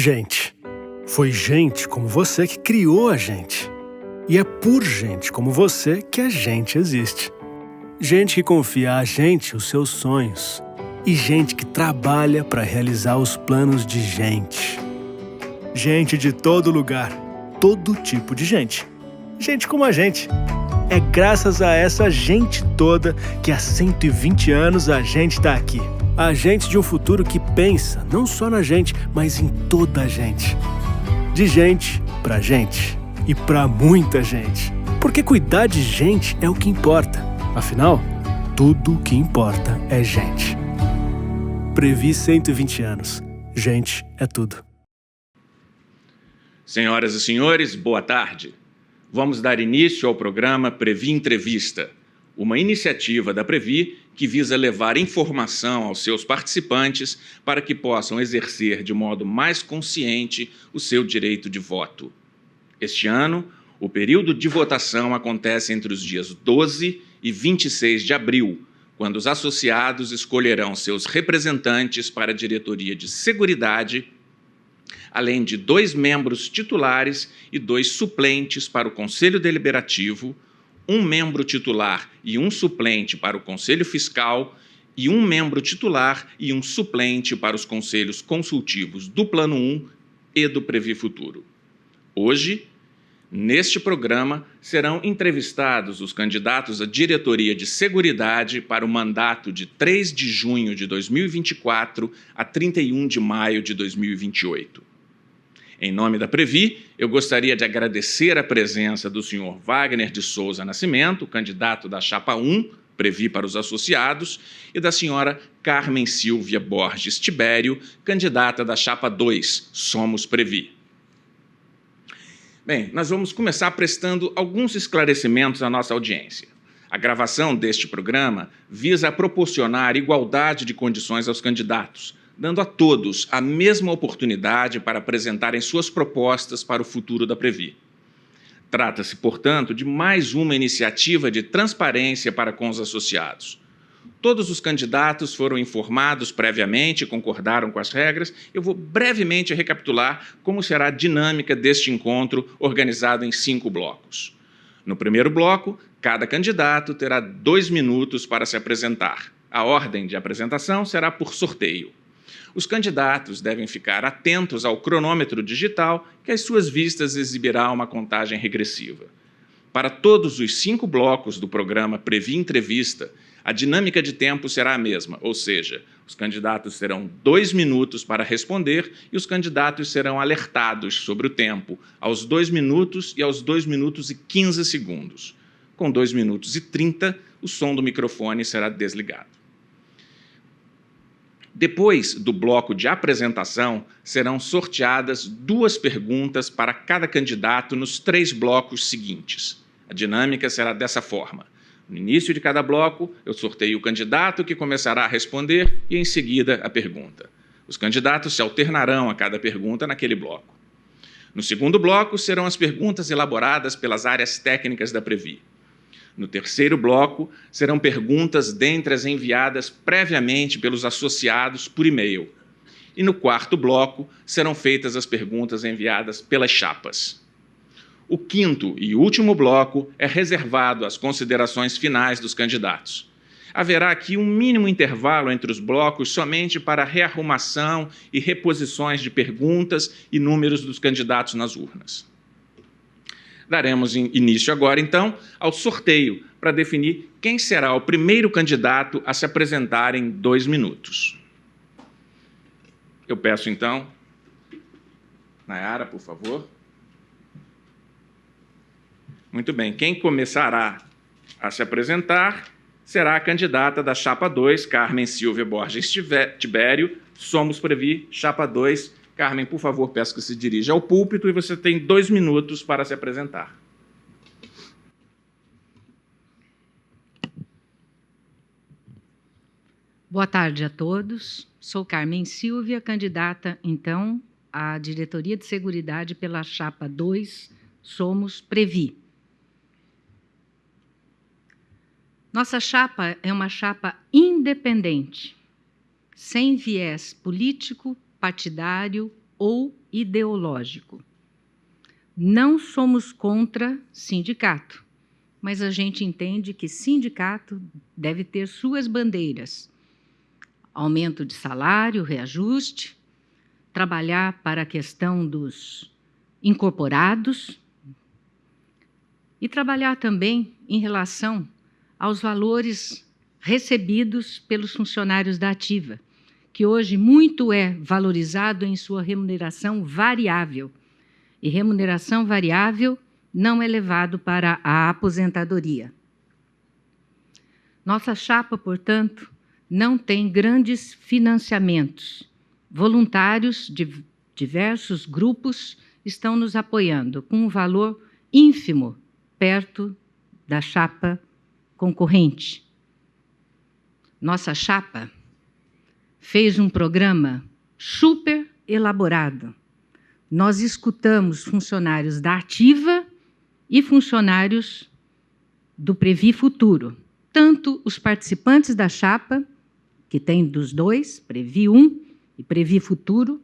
Gente. Foi gente como você que criou a gente. E é por gente como você que a gente existe. Gente que confia a gente os seus sonhos. E gente que trabalha para realizar os planos de gente. Gente de todo lugar. Todo tipo de gente. Gente como a gente. É graças a essa gente toda que há 120 anos a gente está aqui. A gente de um futuro que pensa não só na gente, mas em toda a gente. De gente pra gente. E pra muita gente. Porque cuidar de gente é o que importa. Afinal, tudo o que importa é gente. Previ 120 anos. Gente é tudo. Senhoras e senhores, boa tarde. Vamos dar início ao programa Previ Entrevista, uma iniciativa da Previ que visa levar informação aos seus participantes para que possam exercer de modo mais consciente o seu direito de voto. Este ano, o período de votação acontece entre os dias 12 e 26 de abril, quando os associados escolherão seus representantes para a diretoria de Seguridade, além de 2 membros titulares e 2 suplentes para o Conselho Deliberativo, 1 membro titular e 1 suplente para o Conselho Fiscal e 1 membro titular e 1 suplente para os conselhos consultivos do Plano 1 e do Previ Futuro. Hoje, neste programa, serão entrevistados os candidatos à diretoria de Seguridade para o mandato de 3 de junho de 2024 a 31 de maio de 2028. Em nome da Previ, eu gostaria de agradecer a presença do senhor Wagner de Souza Nascimento, candidato da Chapa 1, Previ para os associados, e da senhora Carmen Silvia Borges Tibério, candidata da Chapa 2, Somos Previ. Bem, nós vamos começar prestando alguns esclarecimentos à nossa audiência. A gravação deste programa visa proporcionar igualdade de condições aos candidatos, dando a todos a mesma oportunidade para apresentarem suas propostas para o futuro da Previ. Trata-se, portanto, de mais uma iniciativa de transparência para com os associados. Todos os candidatos foram informados previamente e concordaram com as regras. Eu vou brevemente recapitular como será a dinâmica deste encontro organizado em 5 blocos. No primeiro bloco, cada candidato terá 2 minutos para se apresentar. A ordem de apresentação será por sorteio. Os candidatos devem ficar atentos ao cronômetro digital, que às suas vistas exibirá uma contagem regressiva. Para todos os 5 blocos do programa Previ Entrevista, a dinâmica de tempo será a mesma, ou seja, os candidatos terão 2 minutos para responder e os candidatos serão alertados sobre o tempo aos 2 minutos e aos 2 minutos e 15 segundos. Com 2 minutos e 30, o som do microfone será desligado. Depois do bloco de apresentação, serão sorteadas 2 perguntas para cada candidato nos 3 blocos seguintes. A dinâmica será dessa forma. No início de cada bloco, eu sorteio o candidato que começará a responder e, em seguida, a pergunta. Os candidatos se alternarão a cada pergunta naquele bloco. No segundo bloco, serão as perguntas elaboradas pelas áreas técnicas da Previ. No terceiro bloco, serão perguntas dentre as enviadas previamente pelos associados por e-mail. E no quarto bloco, serão feitas as perguntas enviadas pelas chapas. O quinto e último bloco é reservado às considerações finais dos candidatos. Haverá aqui um mínimo intervalo entre os blocos somente para rearrumação e reposições de perguntas e números dos candidatos nas urnas. Daremos início agora, então, ao sorteio para definir quem será o primeiro candidato a se apresentar em 2 minutos. Eu peço, então, Nayara, por favor. Muito bem, quem começará a se apresentar será a candidata da Chapa 2, Carmen Silvia Borges Tibério, Somos Previ, Chapa 2. Carmen, por favor, peço que se dirija ao púlpito e você tem 2 minutos para se apresentar. Boa tarde a todos. Sou Carmen Silvia, candidata, então, à diretoria de Seguridade pela Chapa 2, Somos Previ. Nossa chapa é uma chapa independente, sem viés político, partidário ou ideológico. Não somos contra sindicato, mas a gente entende que sindicato deve ter suas bandeiras. Aumento de salário, reajuste, trabalhar para a questão dos incorporados e trabalhar também em relação aos valores recebidos pelos funcionários da ativa, que hoje muito é valorizado em sua remuneração variável. E remuneração variável não é levado para a aposentadoria. Nossa chapa, portanto, não tem grandes financiamentos. Voluntários de diversos grupos estão nos apoiando, com um valor ínfimo, perto da chapa concorrente. Nossa chapa fez um programa super elaborado. Nós escutamos funcionários da ativa e funcionários do Previ Futuro, tanto os participantes da chapa, que tem dos dois, Previ 1 e Previ Futuro,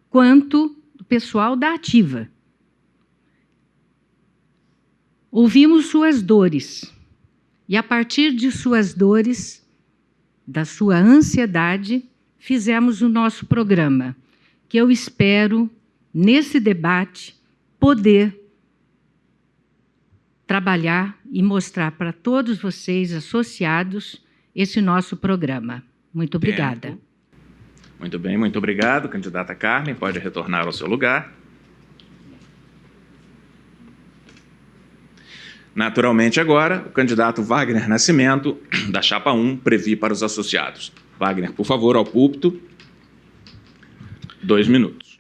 quanto o pessoal da ativa. Ouvimos suas dores, e a partir de suas dores, da sua ansiedade, fizemos o nosso programa, que eu espero, nesse debate, poder trabalhar e mostrar para todos vocês, associados, esse nosso programa. Muito obrigada. Tempo. Muito bem, muito obrigado, candidata Carmen. Pode retornar ao seu lugar. Naturalmente, agora, o candidato Wagner Nascimento, da chapa 1, Previ para os associados. Wagner, por favor, ao púlpito. 2 minutos.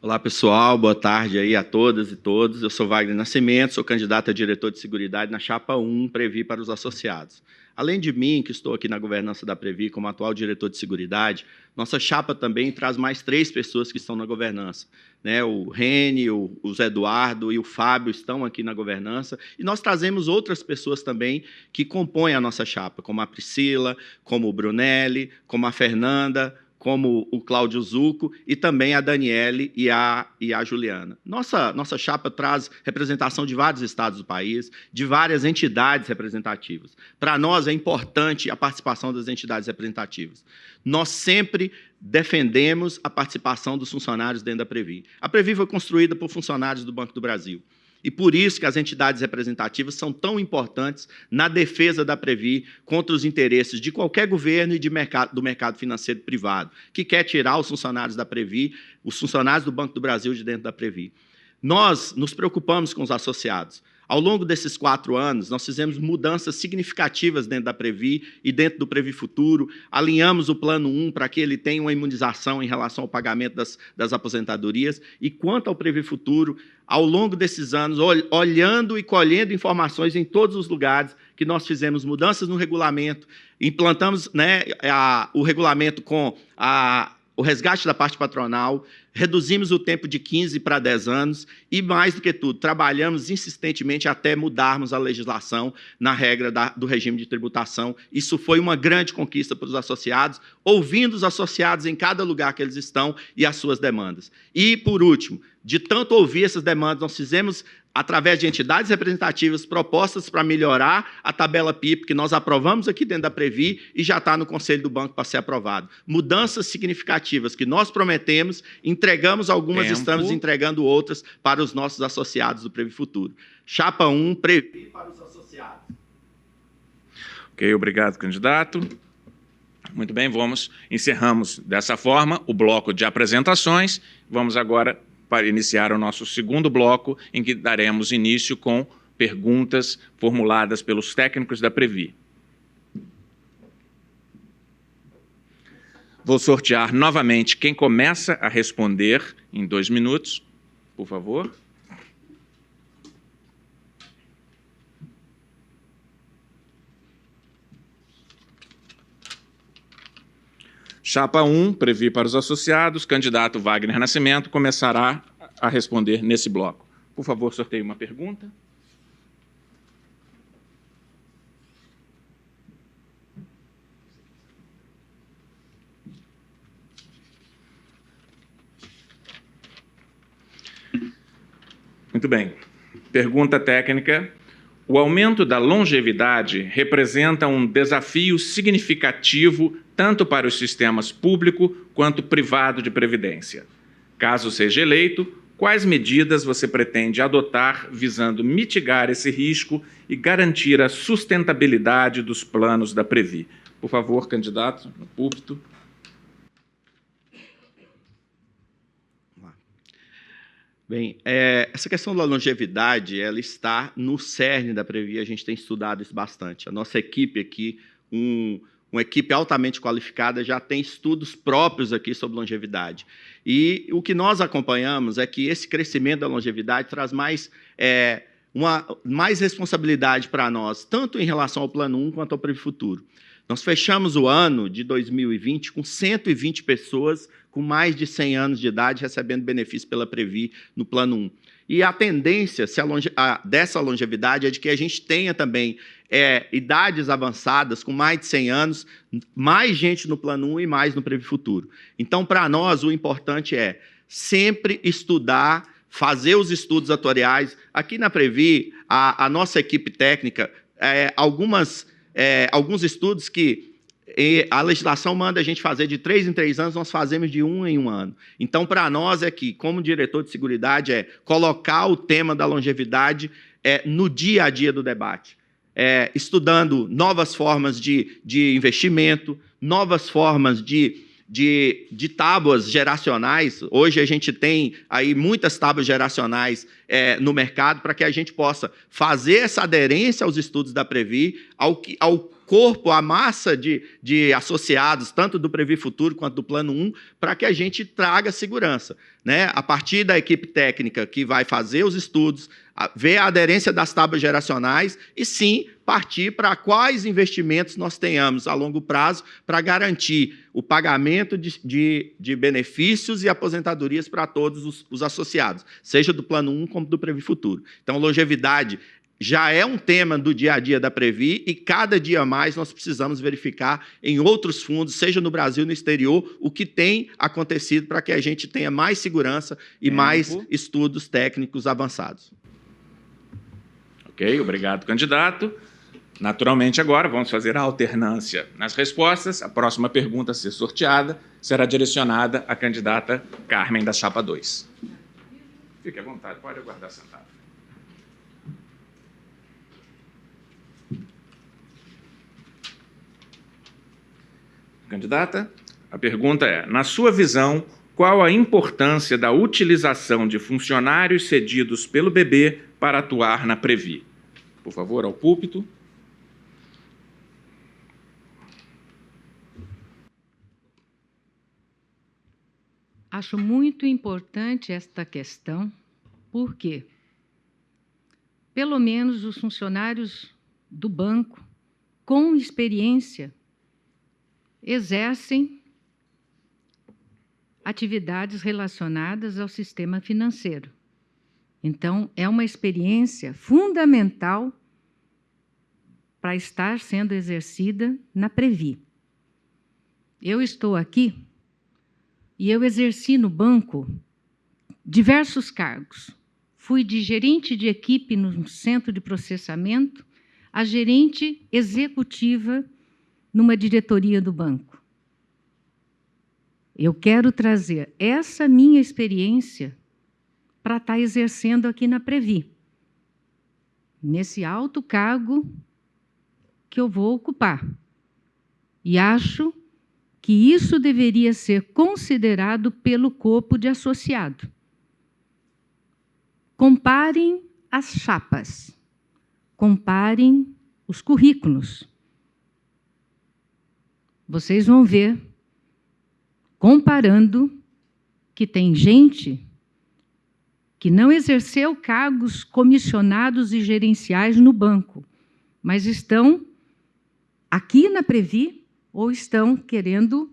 Olá, pessoal. Boa tarde aí a todas e todos. Eu sou Wagner Nascimento, sou candidato a diretor de Seguridade na chapa 1, Previ para os associados. Além de mim, que estou aqui na governança da Previ como atual diretor de Seguridade, nossa chapa também traz mais 3 pessoas que estão na governança. Né? O Reni, o Zé Eduardo e o Fábio estão aqui na governança, e nós trazemos outras pessoas também que compõem a nossa chapa, como a Priscila, como o Brunelli, como a Fernanda, como o Cláudio Zucco e também a Daniele e a Juliana. Nossa chapa traz representação de vários estados do país, de várias entidades representativas. Para nós é importante a participação das entidades representativas. Nós sempre defendemos a participação dos funcionários dentro da Previ. A Previ foi construída por funcionários do Banco do Brasil. E por isso que as entidades representativas são tão importantes na defesa da Previ contra os interesses de qualquer governo e do mercado financeiro privado, que quer tirar os funcionários da Previ, os funcionários do Banco do Brasil de dentro da Previ. Nós nos preocupamos com os associados. Ao longo desses 4 anos, nós fizemos mudanças significativas dentro da Previ e dentro do Previ Futuro, alinhamos o Plano 1 para que ele tenha uma imunização em relação ao pagamento das aposentadorias, e quanto ao Previ Futuro, ao longo desses anos, olhando e colhendo informações em todos os lugares, que nós fizemos mudanças no regulamento, implantamos, né, o regulamento com o resgate da parte patronal, reduzimos o tempo de 15 para 10 anos e, mais do que tudo, trabalhamos insistentemente até mudarmos a legislação na regra do regime de tributação. Isso foi uma grande conquista para os associados, ouvindo os associados em cada lugar que eles estão e as suas demandas. E, por último, de tanto ouvir essas demandas, nós fizemos, através de entidades representativas, propostas para melhorar a tabela PIP, que nós aprovamos aqui dentro da Previ e já está no Conselho do Banco para ser aprovado. Mudanças significativas que nós prometemos, entregamos algumas, estamos entregando outras para os nossos associados do Previ Futuro. Chapa 1, Previ para os associados. Ok, obrigado, candidato. Muito bem, encerramos dessa forma o bloco de apresentações. Vamos agora para iniciar o nosso segundo bloco, em que daremos início com perguntas formuladas pelos técnicos da Previ. Vou sortear novamente quem começa a responder em 2 minutos, por favor. Chapa 1, Previ para os associados, candidato Wagner Nascimento começará a responder nesse bloco. Por favor, sorteie uma pergunta. Muito bem. Pergunta técnica. O aumento da longevidade representa um desafio significativo tanto para os sistemas público quanto privado de previdência. Caso seja eleito, quais medidas você pretende adotar visando mitigar esse risco e garantir a sustentabilidade dos planos da Previ? Por favor, candidato, no púlpito. Bem, essa questão da longevidade, ela está no cerne da Previ, a gente tem estudado isso bastante. A nossa equipe aqui, uma equipe altamente qualificada, já tem estudos próprios aqui sobre longevidade. E o que nós acompanhamos é que esse crescimento da longevidade traz mais responsabilidade para nós, tanto em relação ao Plano 1 quanto ao Previ Futuro. Nós fechamos o ano de 2020 com 120 pessoas com mais de 100 anos de idade recebendo benefício pela Previ no Plano 1. E a tendência dessa longevidade é de que a gente tenha também idades avançadas, com mais de 100 anos, mais gente no Plano 1 e mais no Previ Futuro. Então, para nós, o importante é sempre estudar, fazer os estudos atuariais. Aqui na Previ, a nossa equipe técnica, alguns estudos que a legislação manda a gente fazer de 3 em 3 anos, nós fazemos de 1 em 1 ano. Então, para nós aqui, como diretor de seguridade, colocar o tema da longevidade no dia a dia do debate. Estudando novas formas de investimento, novas formas de tábuas geracionais. Hoje a gente tem aí muitas tábuas geracionais no mercado para que a gente possa fazer essa aderência aos estudos da Previ, ao corpo, à massa de associados, tanto do Previ Futuro quanto do Plano 1, para que a gente traga segurança, né? A partir da equipe técnica que vai fazer os estudos, ver a aderência das tábuas geracionais e, sim, partir para quais investimentos nós tenhamos a longo prazo para garantir o pagamento de benefícios e aposentadorias para todos os associados, seja do Plano 1 como do Previ Futuro. Então, longevidade já é um tema do dia a dia da Previ e cada dia mais nós precisamos verificar em outros fundos, seja no Brasil ou no exterior, o que tem acontecido para que a gente tenha mais segurança e mais estudos técnicos avançados. Ok, obrigado, candidato. Naturalmente, agora vamos fazer a alternância nas respostas. A próxima pergunta a ser sorteada será direcionada à candidata Carmen da Chapa 2. Fique à vontade, pode aguardar sentado. Candidata, a pergunta é: na sua visão, qual a importância da utilização de funcionários cedidos pelo BB para atuar na Previ? Por favor, ao púlpito. Acho muito importante esta questão, porque, pelo menos, os funcionários do banco, com experiência, exercem atividades relacionadas ao sistema financeiro. Então, é uma experiência fundamental para estar sendo exercida na Previ. Eu estou aqui e eu exerci no banco diversos cargos. Fui de gerente de equipe no centro de processamento a gerente executiva numa diretoria do banco. Eu quero trazer essa minha experiência para estar exercendo aqui na Previ, nesse alto cargo que eu vou ocupar. E acho que isso deveria ser considerado pelo corpo de associado. Comparem as chapas, comparem os currículos. Vocês vão ver, comparando, que tem gente que não exerceu cargos comissionados e gerenciais no banco, mas estão aqui na Previ ou estão querendo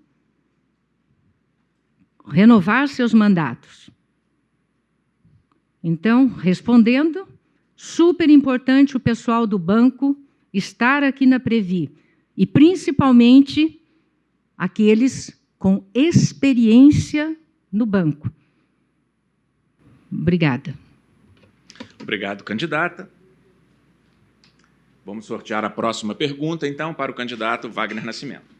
renovar seus mandatos. Então, respondendo, super importante o pessoal do banco estar aqui na Previ, e principalmente aqueles com experiência no banco. Obrigada. Obrigado, candidata. Vamos sortear a próxima pergunta, então, para o candidato Wagner Nascimento.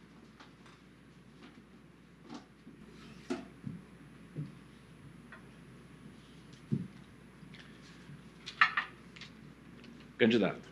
Candidato.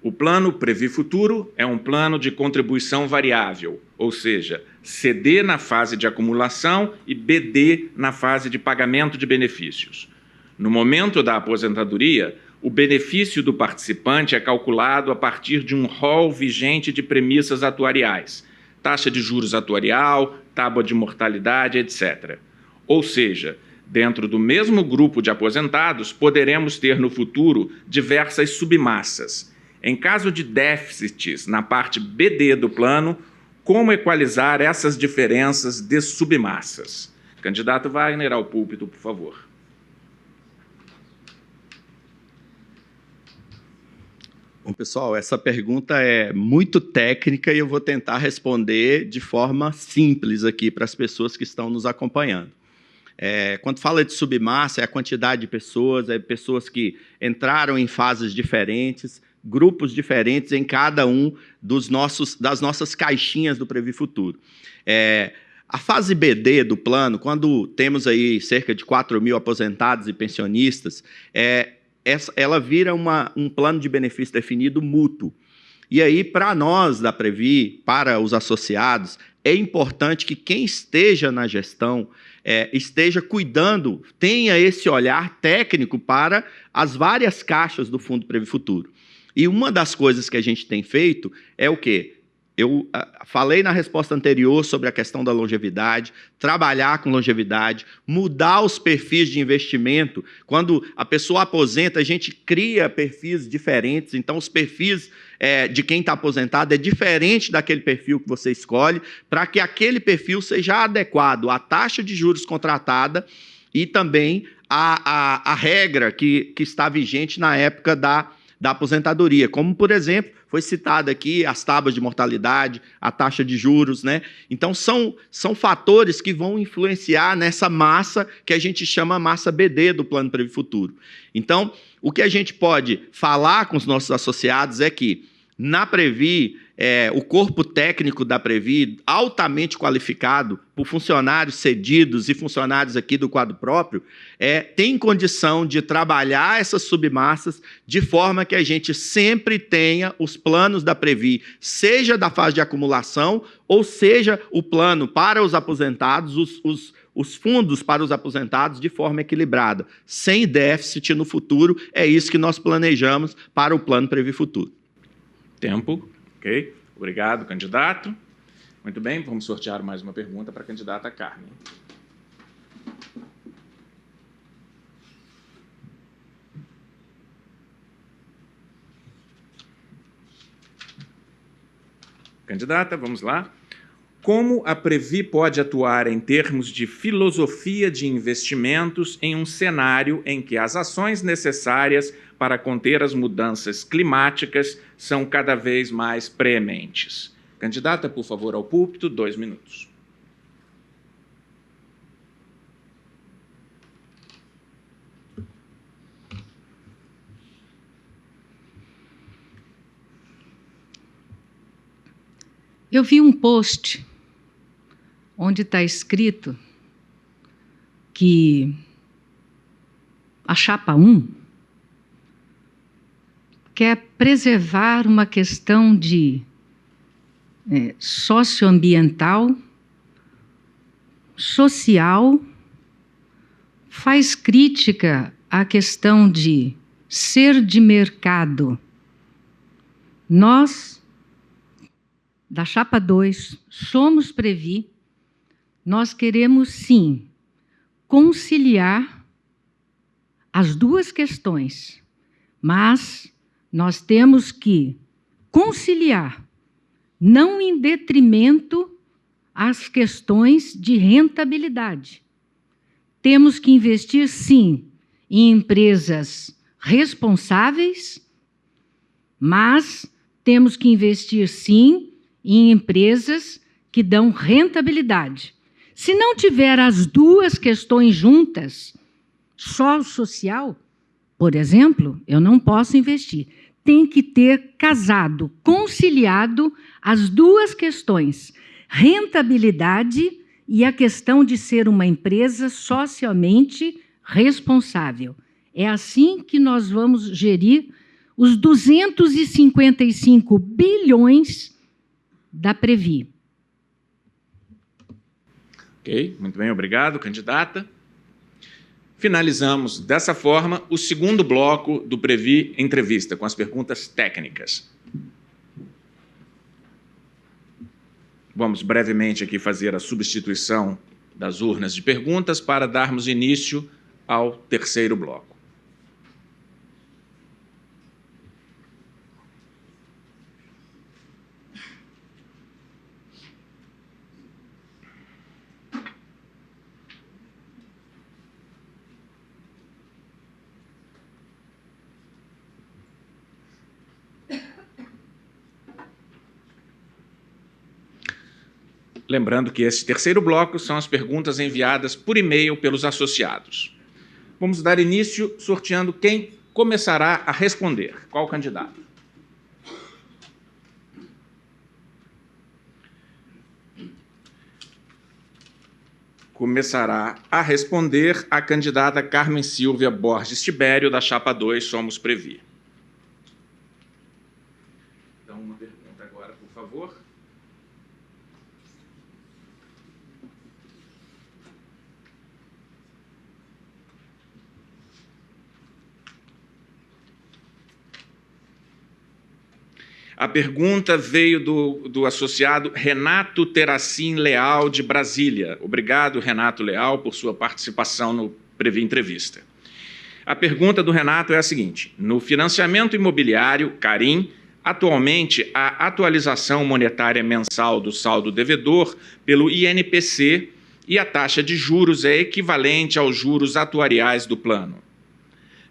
O plano Previ Futuro é um plano de contribuição variável, ou seja, CD na fase de acumulação e BD na fase de pagamento de benefícios. No momento da aposentadoria, o benefício do participante é calculado a partir de um rol vigente de premissas atuariais, taxa de juros atuarial, tábua de mortalidade, etc. Ou seja, dentro do mesmo grupo de aposentados, poderemos ter no futuro diversas submassas. Em caso de déficits na parte BD do plano, como equalizar essas diferenças de submassas? Candidato Wagner, ao púlpito, por favor. Bom, pessoal, essa pergunta é muito técnica e eu vou tentar responder de forma simples aqui para as pessoas que estão nos acompanhando. Quando fala de submassa, é a quantidade de pessoas, pessoas que entraram em fases diferentes, grupos diferentes em cada um das nossas caixinhas do Previ Futuro. A fase BD do plano, quando temos aí cerca de 4.000 aposentados e pensionistas, ela vira um plano de benefício definido mútuo. E aí, para nós da Previ, para os associados, é importante que quem esteja na gestão esteja cuidando, tenha esse olhar técnico para as várias caixas do Fundo Previ Futuro. E uma das coisas que a gente tem feito é o quê? Eu falei na resposta anterior sobre a questão da longevidade, trabalhar com longevidade, mudar os perfis de investimento. Quando a pessoa aposenta, a gente cria perfis diferentes, então os perfis de quem está aposentado é diferente daquele perfil que você escolhe, para que aquele perfil seja adequado à taxa de juros contratada e também à regra que está vigente na época da aposentadoria, como, por exemplo, foi citado aqui as tábuas de mortalidade, a taxa de juros, né? Então, são fatores que vão influenciar nessa massa que a gente chama massa BD do Plano Previ Futuro. Então, o que a gente pode falar com os nossos associados é que, na Previ, o corpo técnico da Previ, altamente qualificado por funcionários cedidos e funcionários aqui do quadro próprio, tem condição de trabalhar essas submassas de forma que a gente sempre tenha os planos da Previ, seja da fase de acumulação, ou seja, o plano para os aposentados, os fundos para os aposentados de forma equilibrada, sem déficit no futuro. É isso que nós planejamos para o Plano Previ Futuro. Tempo. Ok. Obrigado, candidato. Muito bem, vamos sortear mais uma pergunta para a candidata Carmen. Candidata, vamos lá. Como a Previ pode atuar em termos de filosofia de investimentos em um cenário em que as ações necessárias para conter as mudanças climáticas são cada vez mais preementes? Candidata, por favor, ao púlpito, 2 minutos. Eu vi um post onde está escrito que a Chapa 1 quer preservar uma questão de socioambiental, social, faz crítica à questão de ser de mercado. Nós, da Chapa 2, somos Previ, nós queremos, sim, conciliar as duas questões, mas nós temos que conciliar, não em detrimento às questões de rentabilidade. Temos que investir, sim, em empresas responsáveis, mas temos que investir, sim, em empresas que dão rentabilidade. Se não tiver as duas questões juntas, só o social, por exemplo, eu não posso investir. Tem que ter casado, conciliado as duas questões, rentabilidade e a questão de ser uma empresa socialmente responsável. É assim que nós vamos gerir os 255 bilhões da Previ. Ok, muito bem, obrigado, candidata. Finalizamos, dessa forma, o segundo bloco do Previ Entrevista, com as perguntas técnicas. Vamos brevemente aqui fazer a substituição das urnas de perguntas para darmos início ao terceiro bloco. Lembrando que esse terceiro bloco são as perguntas enviadas por e-mail pelos associados. Vamos dar início sorteando quem começará a responder. Qual candidato? Começará a responder a candidata Carmen Silvia Borges Tibério, da Chapa 2, Somos Previ. Então, uma pergunta agora, por favor. A pergunta veio do associado Renato Terracin Leal, de Brasília. Obrigado, Renato Leal, por sua participação no Previ Entrevista. A pergunta do Renato é a seguinte: no financiamento imobiliário, Carim, atualmente a atualização monetária mensal do saldo devedor pelo INPC e a taxa de juros é equivalente aos juros atuariais do plano.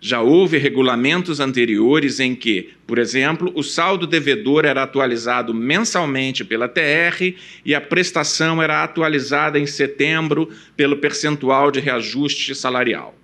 Já houve regulamentos anteriores em que, por exemplo, o saldo devedor era atualizado mensalmente pela TR e a prestação era atualizada em setembro pelo percentual de reajuste salarial.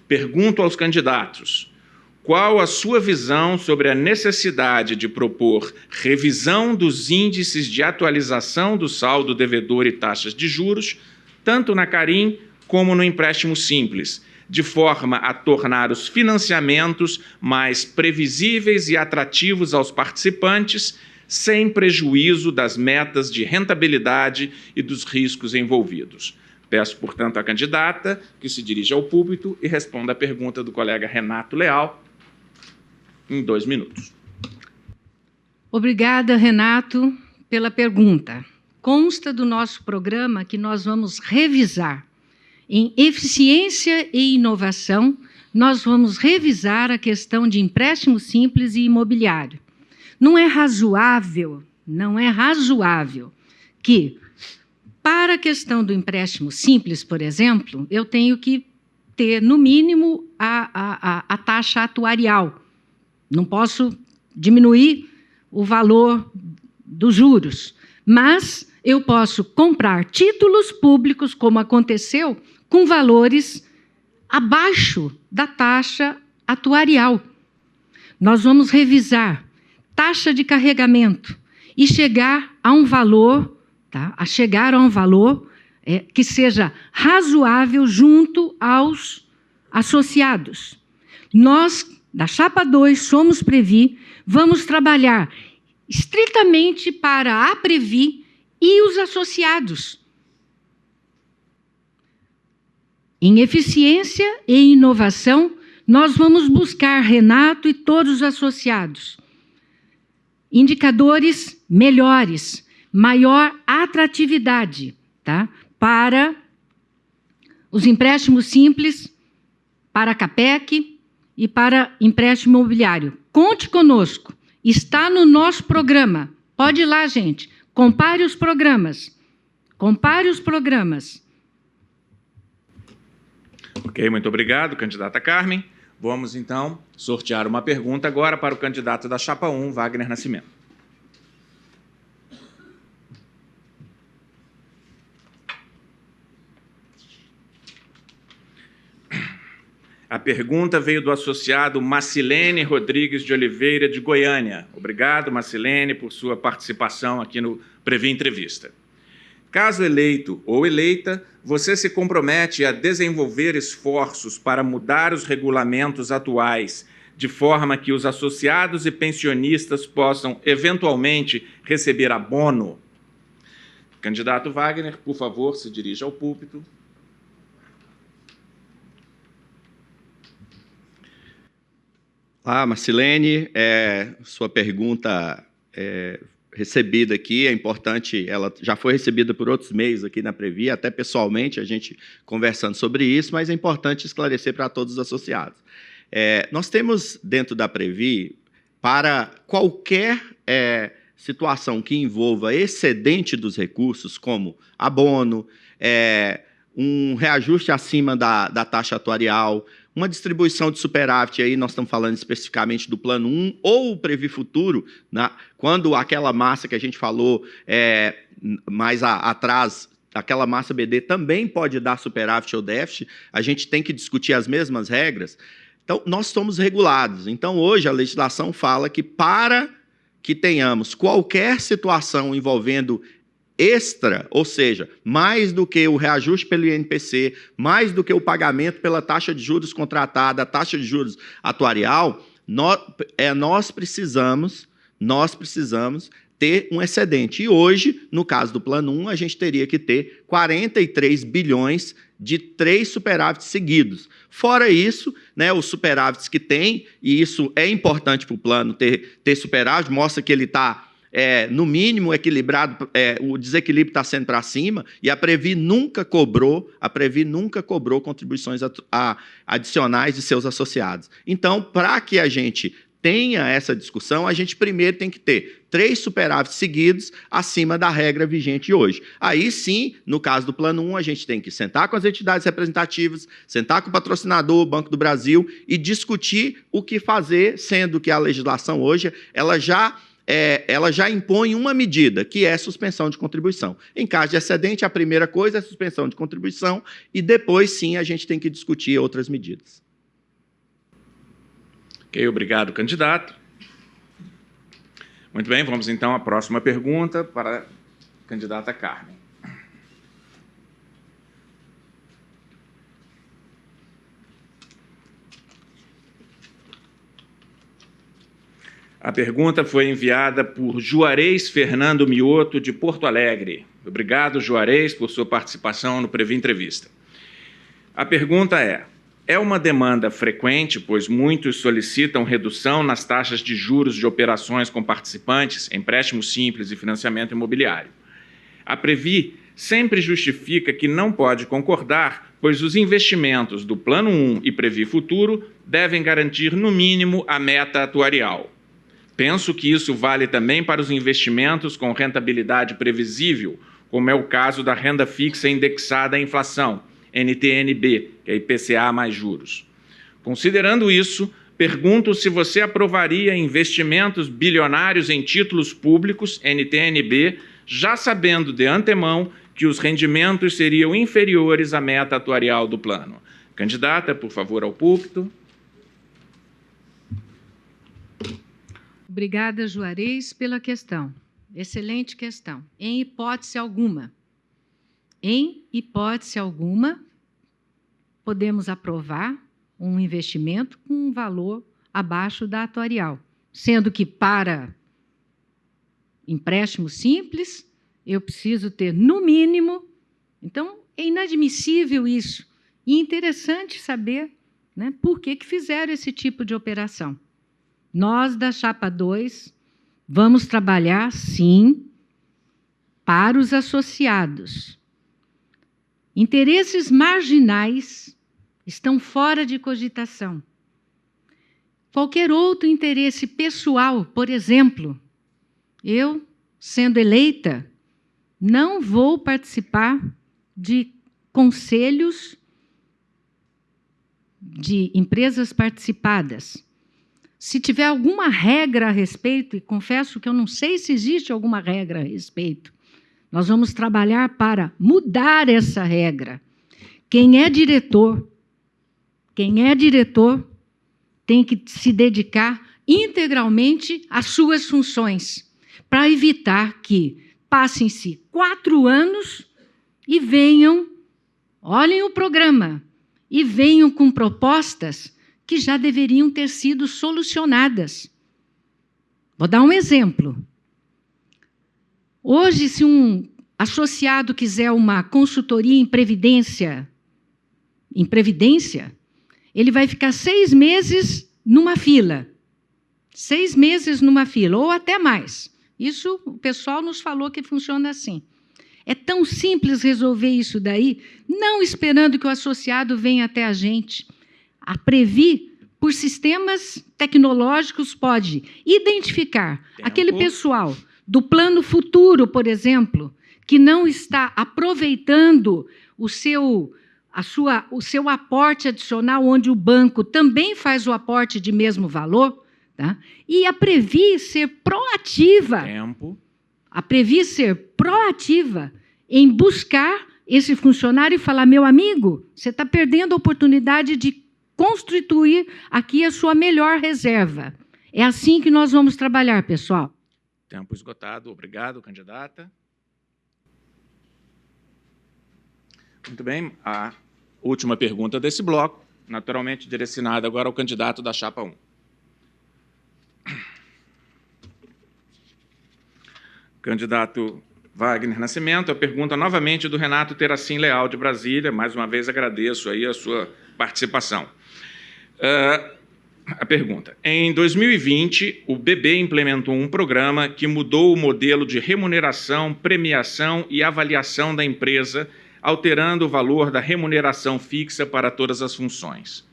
Pergunto aos candidatos: qual a sua visão sobre a necessidade de propor revisão dos índices de atualização do saldo devedor e taxas de juros, tanto na Carim como no empréstimo simples, de forma a tornar os financiamentos mais previsíveis e atrativos aos participantes, sem prejuízo das metas de rentabilidade e dos riscos envolvidos? Peço, portanto, à candidata que se dirija ao púlpito e responda à pergunta do colega Renato Leal em 2 minutos. Obrigada, Renato, pela pergunta. Consta do nosso programa que nós vamos revisar. Em eficiência e inovação, nós vamos revisar a questão de empréstimo simples e imobiliário. Não é razoável que, para a questão do empréstimo simples, por exemplo, eu tenho que ter, no mínimo, a taxa atuarial. Não posso diminuir o valor dos juros, mas eu posso comprar títulos públicos, como aconteceu, com valores abaixo da taxa atuarial. Nós vamos revisar taxa de carregamento e chegar a um valor, que seja razoável junto aos associados. Nós, da Chapa 2, Somos Previ, vamos trabalhar estritamente para a Previ e os associados. Em eficiência e inovação, nós vamos buscar, Renato e todos os associados, indicadores melhores, maior atratividade, para os empréstimos simples, para a CAPEC e para empréstimo imobiliário. Conte conosco, está no nosso programa. Pode ir lá, gente, compare os programas. Ok, muito obrigado, candidata Carmen. Vamos, então, sortear uma pergunta agora para o candidato da Chapa 1, Wagner Nascimento. A pergunta veio do associado Macilene Rodrigues de Oliveira, de Goiânia. Obrigado, Macilene, por sua participação aqui no Previ Entrevista. Caso eleito ou eleita, você se compromete a desenvolver esforços para mudar os regulamentos atuais, de forma que os associados e pensionistas possam, eventualmente, receber abono? Candidato Wagner, por favor, se dirija ao púlpito. Marcilene, sua pergunta recebida aqui, é importante, ela já foi recebida por outros meios aqui na Previ, até pessoalmente, a gente conversando sobre isso, mas é importante esclarecer para todos os associados. Nós temos dentro da Previ, para qualquer situação que envolva excedente dos recursos, como abono, um reajuste acima da taxa atuarial, uma distribuição de superávit, aí nós estamos falando especificamente do Plano 1, ou o Previ Futuro, quando aquela massa que a gente falou mais atrás, aquela massa BD também pode dar superávit ou déficit, a gente tem que discutir as mesmas regras. Então, nós somos regulados. Então, hoje, a legislação fala que para que tenhamos qualquer situação envolvendo extra, ou seja, mais do que o reajuste pelo INPC, mais do que o pagamento pela taxa de juros contratada, a taxa de juros atuarial, nós precisamos ter um excedente. E hoje, no caso do Plano 1, a gente teria que ter 43 bilhões de 3 superávites seguidos. Fora isso, os superávites que tem, e isso é importante para o plano ter superávit, mostra que ele está no mínimo equilibrado, o desequilíbrio está sendo para cima, e a Previ nunca cobrou contribuições adicionais de seus associados. Então, para que a gente tenha essa discussão, a gente primeiro tem que ter 3 superávites seguidos acima da regra vigente hoje. Aí sim, no caso do Plano 1, a gente tem que sentar com as entidades representativas, sentar com o patrocinador, o Banco do Brasil, e discutir o que fazer, sendo que a legislação hoje, ela já impõe uma medida, que é a suspensão de contribuição. Em caso de excedente, a primeira coisa é a suspensão de contribuição, e depois sim a gente tem que discutir outras medidas. Ok, obrigado, candidato. Muito bem, vamos então à próxima pergunta para a candidata Carmen. A pergunta foi enviada por Juarez Fernando Mioto, de Porto Alegre. Obrigado, Juarez, por sua participação no Previ Entrevista. A pergunta é uma demanda frequente, pois muitos solicitam redução nas taxas de juros de operações com participantes, empréstimos simples e financiamento imobiliário. A Previ sempre justifica que não pode concordar, pois os investimentos do Plano 1 e Previ Futuro devem garantir, no mínimo, a meta atuarial. Penso que isso vale também para os investimentos com rentabilidade previsível, como é o caso da renda fixa indexada à inflação, NTN-B, que é IPCA mais juros. Considerando isso, pergunto se você aprovaria investimentos bilionários em títulos públicos, NTN-B, já sabendo de antemão que os rendimentos seriam inferiores à meta atuarial do plano. Candidata, por favor, ao púlpito. Obrigada, Juarez, pela questão. Excelente questão. Em hipótese alguma, podemos aprovar um investimento com um valor abaixo da atuarial, sendo que para empréstimo simples, eu preciso ter, no mínimo, então é inadmissível isso. E interessante saber, por que fizeram esse tipo de operação. Nós, da Chapa 2, vamos trabalhar, sim, para os associados. Interesses marginais estão fora de cogitação. Qualquer outro interesse pessoal, por exemplo, eu, sendo eleita, não vou participar de conselhos de empresas participadas. Se tiver alguma regra a respeito, e confesso que eu não sei se existe alguma regra a respeito, nós vamos trabalhar para mudar essa regra. Quem é diretor, Quem é diretor tem que se dedicar integralmente às suas funções, para evitar que passem-se 4 anos e venham, olhem o programa, e venham com propostas que já deveriam ter sido solucionadas. Vou dar um exemplo. Hoje, se um associado quiser uma consultoria em previdência, ele vai ficar 6 meses numa fila. 6 meses numa fila, ou até mais. Isso o pessoal nos falou que funciona assim. É tão simples resolver isso daí, não esperando que o associado venha até a gente. A Previ, por sistemas tecnológicos, pode identificar aquele pessoal do plano futuro, por exemplo, que não está aproveitando o seu aporte adicional, onde o banco também faz o aporte de mesmo valor, tá? E a Previ ser proativa. A Previ ser proativa em buscar esse funcionário e falar: meu amigo, você está perdendo a oportunidade de constituir aqui a sua melhor reserva. É assim que nós vamos trabalhar, pessoal. Tempo esgotado. Obrigado, candidata. Muito bem. A última pergunta desse bloco, naturalmente direcionada agora ao candidato da chapa 1. Candidato Wagner Nascimento, a pergunta novamente do Renato Terracim Leal, de Brasília. Mais uma vez agradeço aí a sua participação. A pergunta: em 2020, o BB implementou um programa que mudou o modelo de remuneração, premiação e avaliação da empresa, alterando o valor da remuneração fixa para todas as funções.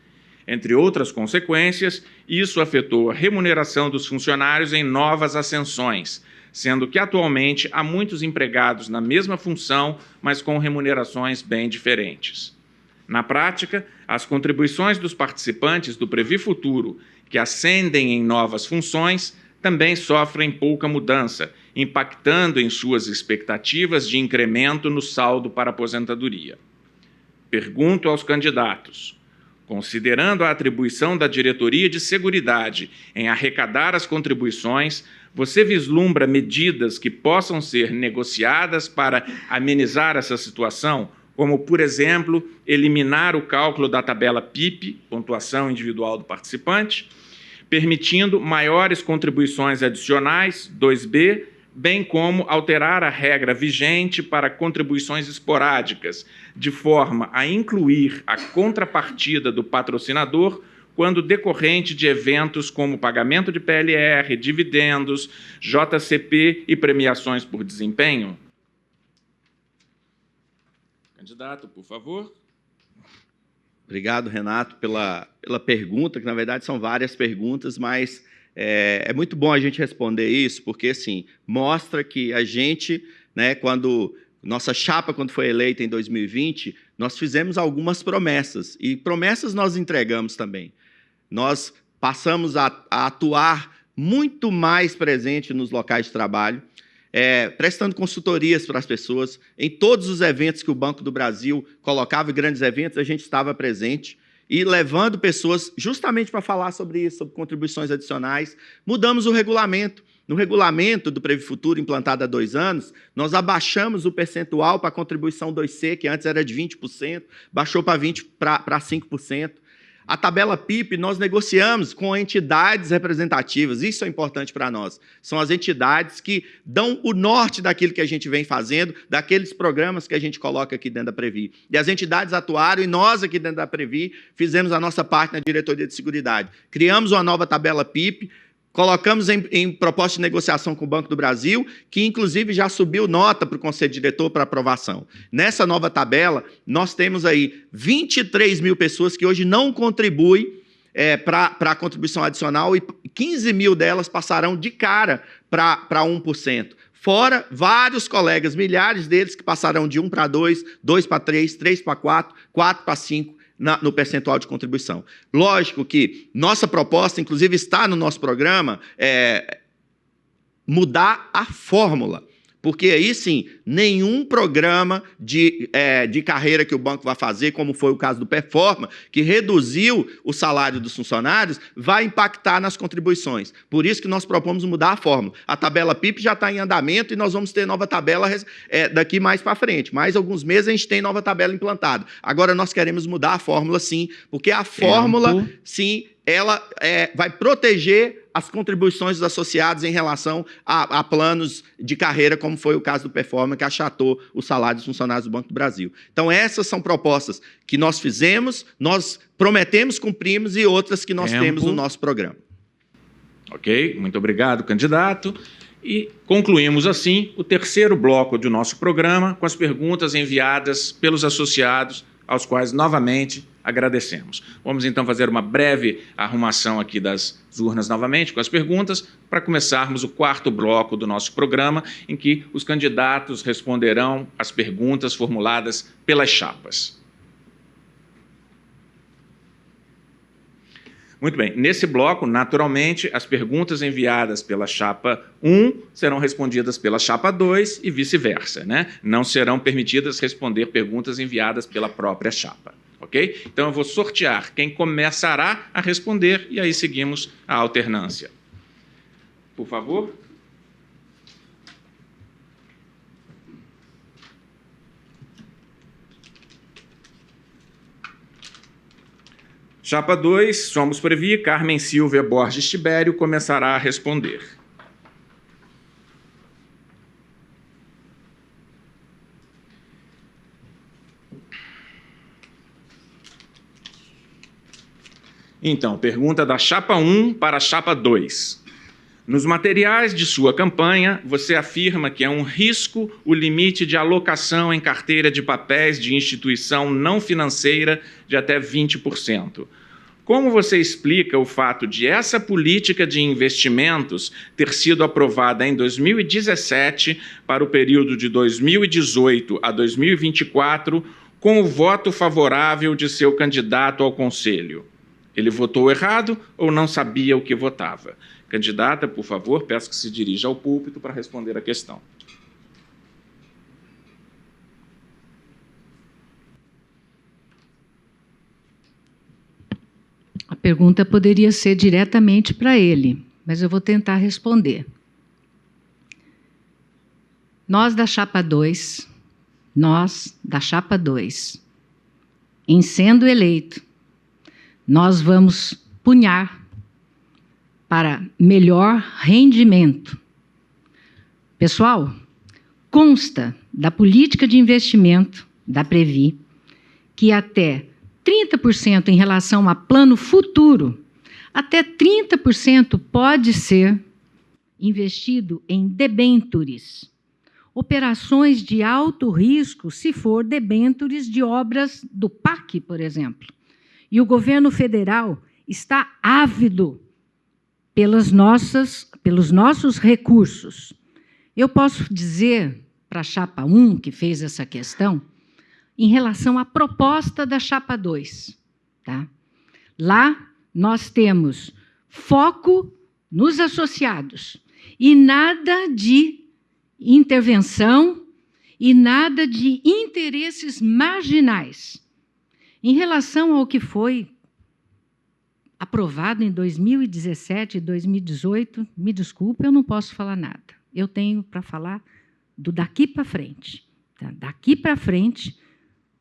Entre outras consequências, isso afetou a remuneração dos funcionários em novas ascensões, sendo que atualmente há muitos empregados na mesma função, mas com remunerações bem diferentes. Na prática, as contribuições dos participantes do Previ Futuro, que ascendem em novas funções, também sofrem pouca mudança, impactando em suas expectativas de incremento no saldo para aposentadoria. Pergunto aos candidatos: considerando a atribuição da Diretoria de Seguridade em arrecadar as contribuições, você vislumbra medidas que possam ser negociadas para amenizar essa situação, como, por exemplo, eliminar o cálculo da tabela PIP, pontuação individual do participante, permitindo maiores contribuições adicionais, 2B, bem como alterar a regra vigente para contribuições esporádicas, de forma a incluir a contrapartida do patrocinador quando decorrente de eventos como pagamento de PLR, dividendos, JCP e premiações por desempenho? Candidato, por favor. Obrigado, Renato, pela pergunta, que, na verdade, são várias perguntas, mas é muito bom a gente responder isso, porque, assim, mostra que a gente, né, nossa chapa, quando foi eleita em 2020, nós fizemos algumas promessas, e promessas nós entregamos também. Nós passamos a atuar muito mais presente nos locais de trabalho, prestando consultorias para as pessoas. Em todos os eventos que o Banco do Brasil colocava, grandes eventos, a gente estava presente e levando pessoas justamente para falar sobre isso, sobre contribuições adicionais. Mudamos o regulamento. No regulamento do Previ Futuro, implantado há 2 anos, nós abaixamos o percentual para a contribuição 2C, que antes era de 20%, baixou para 5%. A tabela PIP nós negociamos com entidades representativas, isso é importante para nós. São as entidades que dão o norte daquilo que a gente vem fazendo, daqueles programas que a gente coloca aqui dentro da Previ. E as entidades atuaram e nós aqui dentro da Previ fizemos a nossa parte na Diretoria de Seguridade. Criamos uma nova tabela PIP, colocamos em proposta de negociação com o Banco do Brasil, que inclusive já subiu nota para o Conselho Diretor para aprovação. Nessa nova tabela, nós temos aí 23 mil pessoas que hoje não contribuem para a contribuição adicional e 15 mil delas passarão de cara para 1%. Fora vários colegas, milhares deles que passarão de 1 para 2, 2 para 3, 3 para 4, 4 para 5, no percentual de contribuição. Lógico que nossa proposta, inclusive está no nosso programa, mudar a fórmula, Porque aí sim, nenhum programa de carreira que o banco vai fazer, como foi o caso do Performa, que reduziu o salário dos funcionários, vai impactar nas contribuições. Por isso que nós propomos mudar a fórmula. A tabela PIP já está em andamento e nós vamos ter nova tabela daqui mais para frente. Mais alguns meses a gente tem nova tabela implantada. Agora nós queremos mudar a fórmula sim, porque a fórmula, sim, ela vai proteger as contribuições dos associados em relação a planos de carreira, como foi o caso do Performa, que achatou o salário dos funcionários do Banco do Brasil. Então, essas são propostas que nós fizemos, nós prometemos, cumprimos, e outras que nós temos no nosso programa. Ok, muito obrigado, candidato. E concluímos, assim, o terceiro bloco do nosso programa com as perguntas enviadas pelos associados, aos quais, novamente, agradecemos. Vamos, então, fazer uma breve arrumação aqui das urnas novamente com as perguntas, para começarmos o quarto bloco do nosso programa, em que os candidatos responderão às perguntas formuladas pelas chapas. Muito bem, nesse bloco, naturalmente, as perguntas enviadas pela chapa 1 serão respondidas pela chapa 2 e vice-versa, né? Não serão permitidas responder perguntas enviadas pela própria chapa, ok? Então, eu vou sortear quem começará a responder e aí seguimos a alternância. Por favor. Chapa 2, Somos Previ, Carmen Silvia Borges Tibério começará a responder. Então, pergunta da chapa 1 para a chapa 2. Nos materiais de sua campanha, você afirma que é um risco o limite de alocação em carteira de papéis de instituição não financeira de até 20%. Como você explica o fato de essa política de investimentos ter sido aprovada em 2017 para o período de 2018 a 2024 com o voto favorável de seu candidato ao Conselho? Ele votou errado ou não sabia o que votava? Candidata, por favor, peço que se dirija ao púlpito para responder a questão. A pergunta poderia ser diretamente para ele, mas eu vou tentar responder. Nós da chapa 2, em sendo eleito, nós vamos punhar para melhor rendimento. Pessoal, consta da política de investimento da Previ que até 30% em relação a plano futuro, até 30% pode ser investido em debêntures, operações de alto risco, se for debêntures de obras do PAC, por exemplo. E o governo federal está ávido pelos nossos recursos. Eu posso dizer para a chapa 1, que fez essa questão, em relação à proposta da chapa 2. Tá? Lá nós temos foco nos associados e nada de intervenção e nada de interesses marginais. Em relação ao que foi aprovado em 2017 e 2018, me desculpe, eu não posso falar nada. Eu tenho para falar do daqui para frente. Tá? Daqui para frente,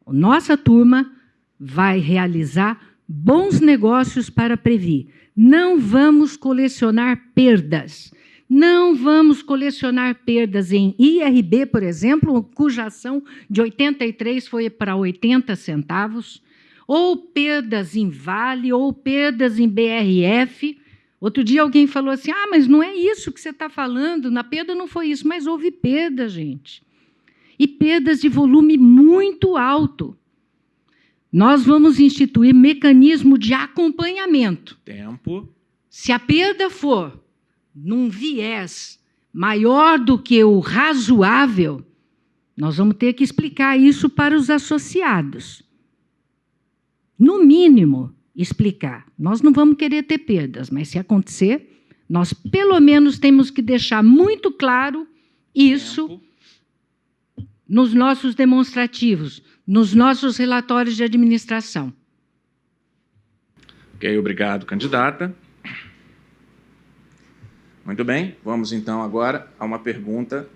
a nossa turma vai realizar bons negócios para Previ. Não vamos colecionar perdas. Não vamos colecionar perdas em IRB, por exemplo, cuja ação de 83 foi para 80 centavos, ou perdas em Vale, ou perdas em BRF. Outro dia alguém falou assim, mas não é isso que você está falando, na perda não foi isso, mas houve perda, gente. E perdas de volume muito alto. Nós vamos instituir mecanismo de acompanhamento. Tempo. Se a perda for num viés maior do que o razoável, nós vamos ter que explicar isso para os associados. No mínimo, explicar. Nós não vamos querer ter perdas, mas se acontecer, nós pelo menos temos que deixar muito claro isso nos nossos demonstrativos, nos nossos relatórios de administração. Ok, obrigado, candidata. Muito bem, vamos então agora a uma pergunta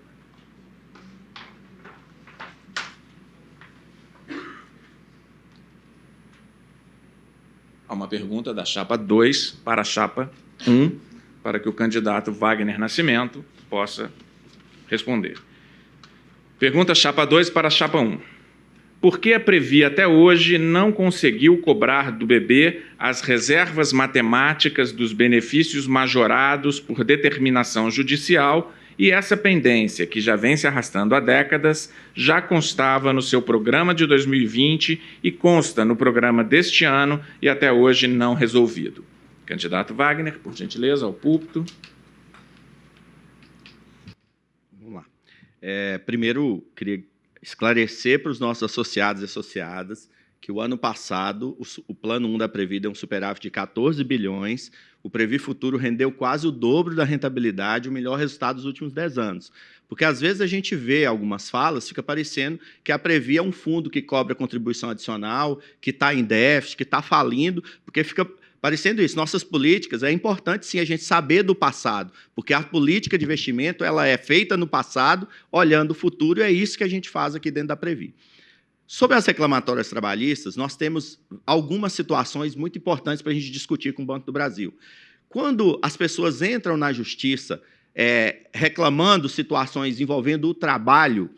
da chapa 2 para a chapa 1, para que o candidato Wagner Nascimento possa responder. Pergunta chapa 2 para a chapa 1. Por que a Previ até hoje não conseguiu cobrar do BB as reservas matemáticas dos benefícios majorados por determinação judicial e essa pendência, que já vem se arrastando há décadas, já constava no seu programa de 2020 e consta no programa deste ano e até hoje não resolvido? Candidato Wagner, por gentileza, ao púlpito. Vamos lá. Primeiro, queria esclarecer para os nossos associados e associadas que o ano passado o Plano 1 da Previ deu um superávit de 14 bilhões, o Previ Futuro rendeu quase o dobro da rentabilidade, o melhor resultado dos últimos 10 anos. Porque, às vezes, a gente vê algumas falas, fica parecendo que a Previ é um fundo que cobra contribuição adicional, que está em déficit, que está falindo, porque fica parecendo isso. Nossas políticas, é importante, sim, a gente saber do passado, porque a política de investimento ela é feita no passado, olhando o futuro, e é isso que a gente faz aqui dentro da Previ. Sobre as reclamatórias trabalhistas, nós temos algumas situações muito importantes para a gente discutir com o Banco do Brasil. Quando as pessoas entram na justiça reclamando situações envolvendo o trabalho,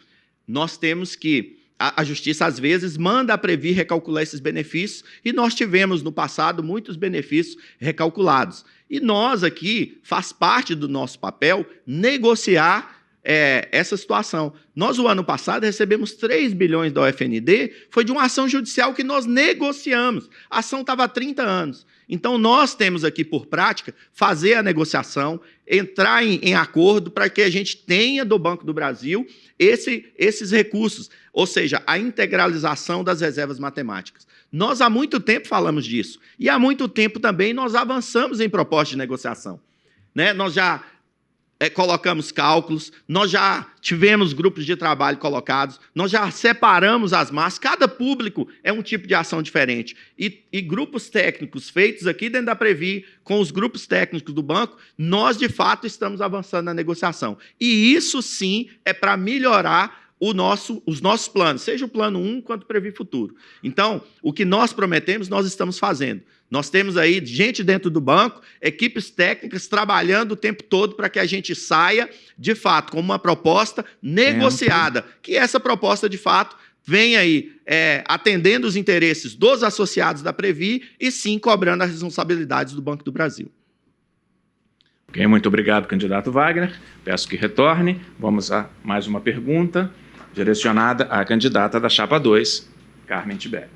nós temos que a justiça, às vezes, manda a Previ recalcular esses benefícios, e nós tivemos, no passado, muitos benefícios recalculados. E nós aqui, faz parte do nosso papel, negociar essa situação. Nós, o ano passado, recebemos 3 bilhões da UFND, foi de uma ação judicial que nós negociamos. A ação estava há 30 anos. Então, nós temos aqui, por prática, fazer a negociação, entrar em acordo para que a gente tenha do Banco do Brasil esses recursos, ou seja, a integralização das reservas matemáticas. Nós, há muito tempo, falamos disso. E, há muito tempo, também, nós avançamos em propostas de negociação. Nós já colocamos cálculos, nós já tivemos grupos de trabalho colocados, nós já separamos as massas, cada público é um tipo de ação diferente. E grupos técnicos feitos aqui dentro da Previ, com os grupos técnicos do banco, nós, de fato, estamos avançando na negociação. E isso, sim, é para melhorar os nossos planos, seja o Plano 1 quanto o Previ Futuro. Então, o que nós prometemos, nós estamos fazendo. Nós temos aí gente dentro do banco, equipes técnicas trabalhando o tempo todo para que a gente saia, de fato, com uma proposta negociada, que essa proposta, de fato, venha aí atendendo os interesses dos associados da Previ e, sim, cobrando as responsabilidades do Banco do Brasil. Ok, muito obrigado, candidato Wagner. Peço que retorne. Vamos a mais uma pergunta direcionada à candidata da chapa 2, Carmen Tibério.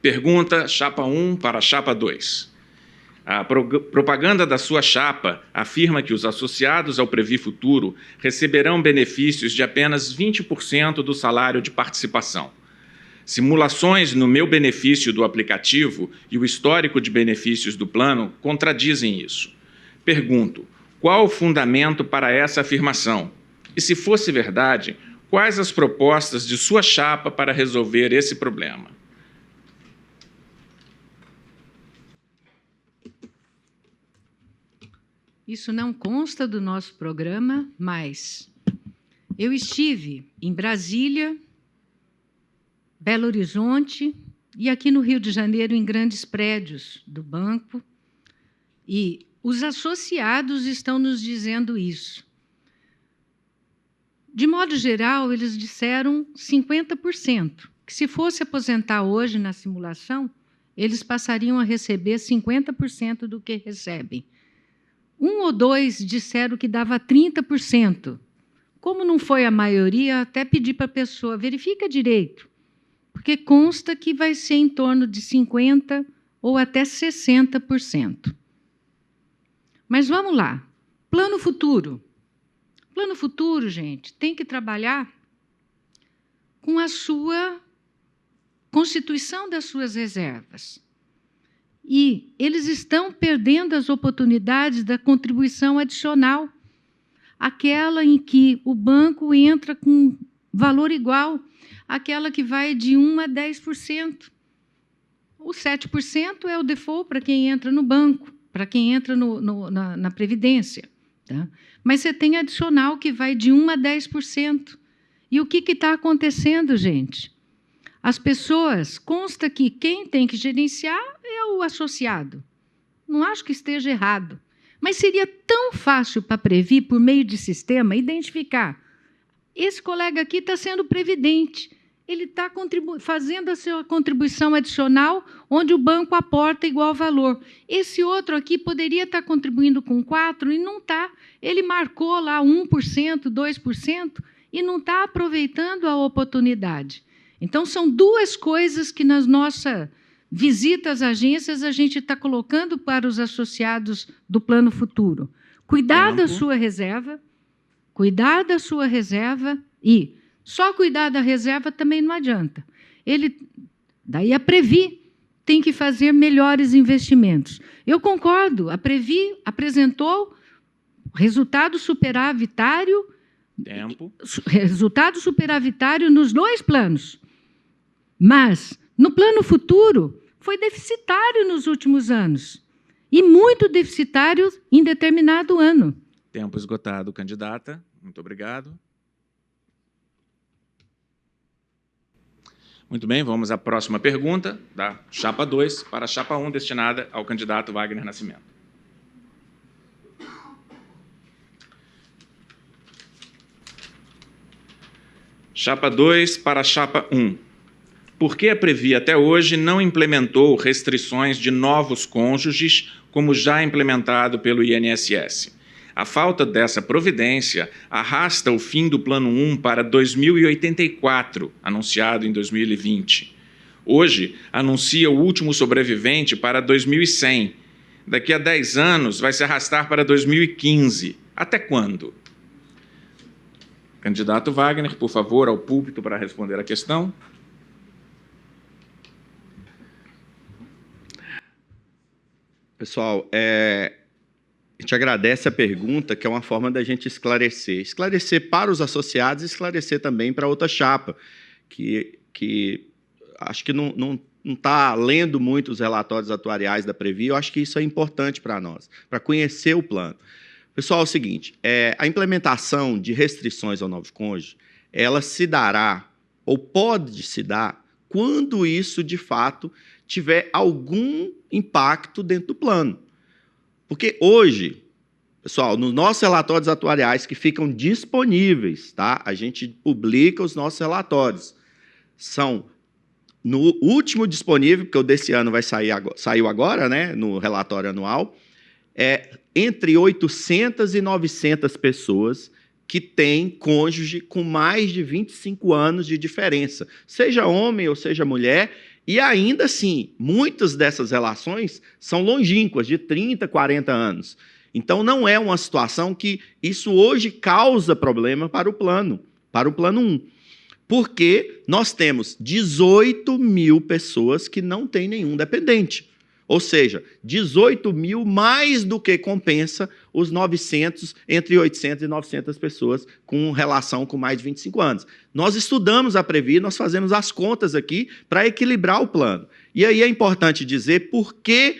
Pergunta chapa 1 para a chapa 2. A propaganda da sua chapa afirma que os associados ao Previ Futuro receberão benefícios de apenas 20% do salário de participação. Simulações no Meu Benefício do aplicativo e o histórico de benefícios do plano contradizem isso. Pergunto, qual o fundamento para essa afirmação? E, se fosse verdade, quais as propostas de sua chapa para resolver esse problema? Isso não consta do nosso programa, mas eu estive em Brasília, Belo Horizonte e aqui no Rio de Janeiro, em grandes prédios do banco, e os associados estão nos dizendo isso. De modo geral, eles disseram 50%, que se fosse aposentar hoje na simulação, eles passariam a receber 50% do que recebem. 1 ou 2 disseram que dava 30%. Como não foi a maioria, até pedi para a pessoa, verifica direito, porque consta que vai ser em torno de 50% ou até 60%. Mas vamos lá. Plano futuro. Plano futuro, gente, tem que trabalhar com a sua constituição das suas reservas. E eles estão perdendo as oportunidades da contribuição adicional. aquela em que o banco entra com valor igual, aquela que vai de 1% a 10%. O 7% é o default para quem entra no banco, para quem entra na Previdência. Tá? Mas você tem adicional que vai de 1% a 10%. E o que está acontecendo, gente? As pessoas, consta que quem tem que gerenciar é o associado. Não acho que esteja errado. Mas seria tão fácil para a Previ, por meio de sistema, identificar. Esse colega aqui está sendo previdente. Ele está fazendo a sua contribuição adicional, onde o banco aporta igual valor. Esse outro aqui poderia estar contribuindo com 4% e não está. Ele marcou lá 1%, 2% e não está aproveitando a oportunidade. Então, são duas coisas que, nas nossas visitas às agências, a gente está colocando para os associados do Plano Futuro. Cuidar da sua reserva, e só cuidar da reserva também não adianta. Daí a Previ tem que fazer melhores investimentos. Eu concordo, a Previ apresentou resultado superavitário, resultado superavitário nos 2 planos. Mas, no Plano Futuro, foi deficitário nos últimos anos. E muito deficitário em determinado ano. Tempo esgotado, candidata. Muito obrigado. Muito bem, vamos à próxima pergunta, da chapa 2 para a chapa 1, destinada ao candidato Wagner Nascimento. Chapa 2 para a chapa 1. Por que a Previ até hoje não implementou restrições de novos cônjuges, como já implementado pelo INSS? A falta dessa providência arrasta o fim do Plano 1 para 2084, anunciado em 2020. Hoje, anuncia o último sobrevivente para 2100. Daqui a 10 anos, vai se arrastar para 2015. Até quando? Candidato Wagner, por favor, ao púlpito para responder a questão. Pessoal, a gente agradece a pergunta, que é uma forma da gente esclarecer. Esclarecer para os associados e esclarecer também para outra chapa, que acho que não está lendo muito os relatórios atuariais da Previ. Eu acho que isso é importante para nós, para conhecer o plano. Pessoal, é o seguinte, a implementação de restrições ao novo cônjuge, ela se dará, ou pode se dar, quando isso, de fato, tiver algum impacto dentro do plano. Porque hoje, pessoal, nos nossos relatórios atuariais que ficam disponíveis, tá? A gente publica os nossos relatórios. São, no último disponível, porque o desse ano saiu agora, né, no relatório anual, entre 800 e 900 pessoas que têm cônjuge com mais de 25 anos de diferença, seja homem ou seja mulher, e ainda assim, muitas dessas relações são longínquas, de 30, 40 anos. Então, não é uma situação que isso hoje causa problema para o plano 1. Porque nós temos 18 mil pessoas que não têm nenhum dependente. Ou seja, 18 mil mais do que compensa os 900, entre 800 e 900 pessoas com relação com mais de 25 anos. Nós estudamos a Previ, nós fazemos as contas aqui para equilibrar o plano. E aí é importante dizer por que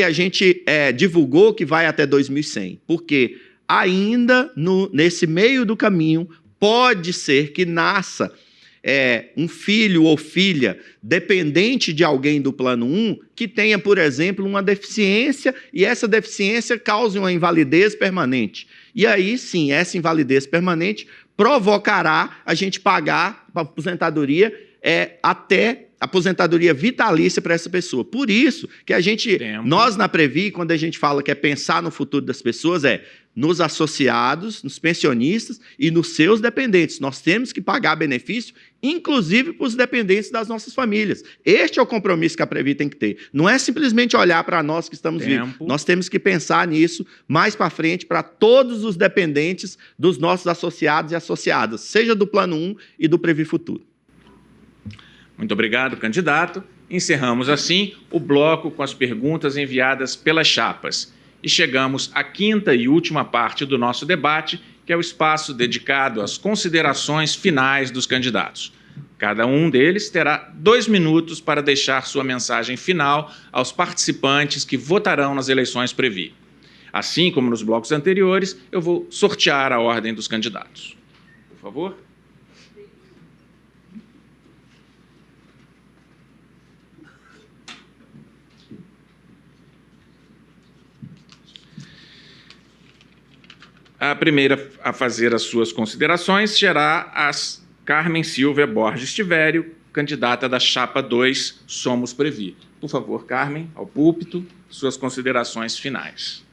a gente divulgou que vai até 2100. Porque ainda nesse meio do caminho pode ser que nasça um filho ou filha dependente de alguém do Plano 1 que tenha, por exemplo, uma deficiência e essa deficiência cause uma invalidez permanente. E aí, sim, essa invalidez permanente provocará a gente pagar a aposentadoria até aposentadoria vitalícia para essa pessoa. Por isso que nós na Previ, quando a gente fala que é pensar no futuro das pessoas, nos associados, nos pensionistas e nos seus dependentes. Nós temos que pagar benefício, inclusive para os dependentes das nossas famílias. Este é o compromisso que a Previ tem que ter. Não é simplesmente olhar para nós que estamos vivos. Nós temos que pensar nisso mais para frente, para todos os dependentes dos nossos associados e associadas, seja do Plano 1 e do Previ Futuro. Muito obrigado, candidato. Encerramos, assim, o bloco com as perguntas enviadas pelas chapas. E chegamos à quinta e última parte do nosso debate, que é o espaço dedicado às considerações finais dos candidatos. Cada um deles terá 2 minutos para deixar sua mensagem final aos participantes que votarão nas eleições Previ. Assim como nos blocos anteriores, eu vou sortear a ordem dos candidatos. Por favor. A primeira a fazer as suas considerações será a Carmen Silvia Borges Tivério, candidata da Chapa 2 Somos Previ. Por favor, Carmen, ao púlpito, suas considerações finais.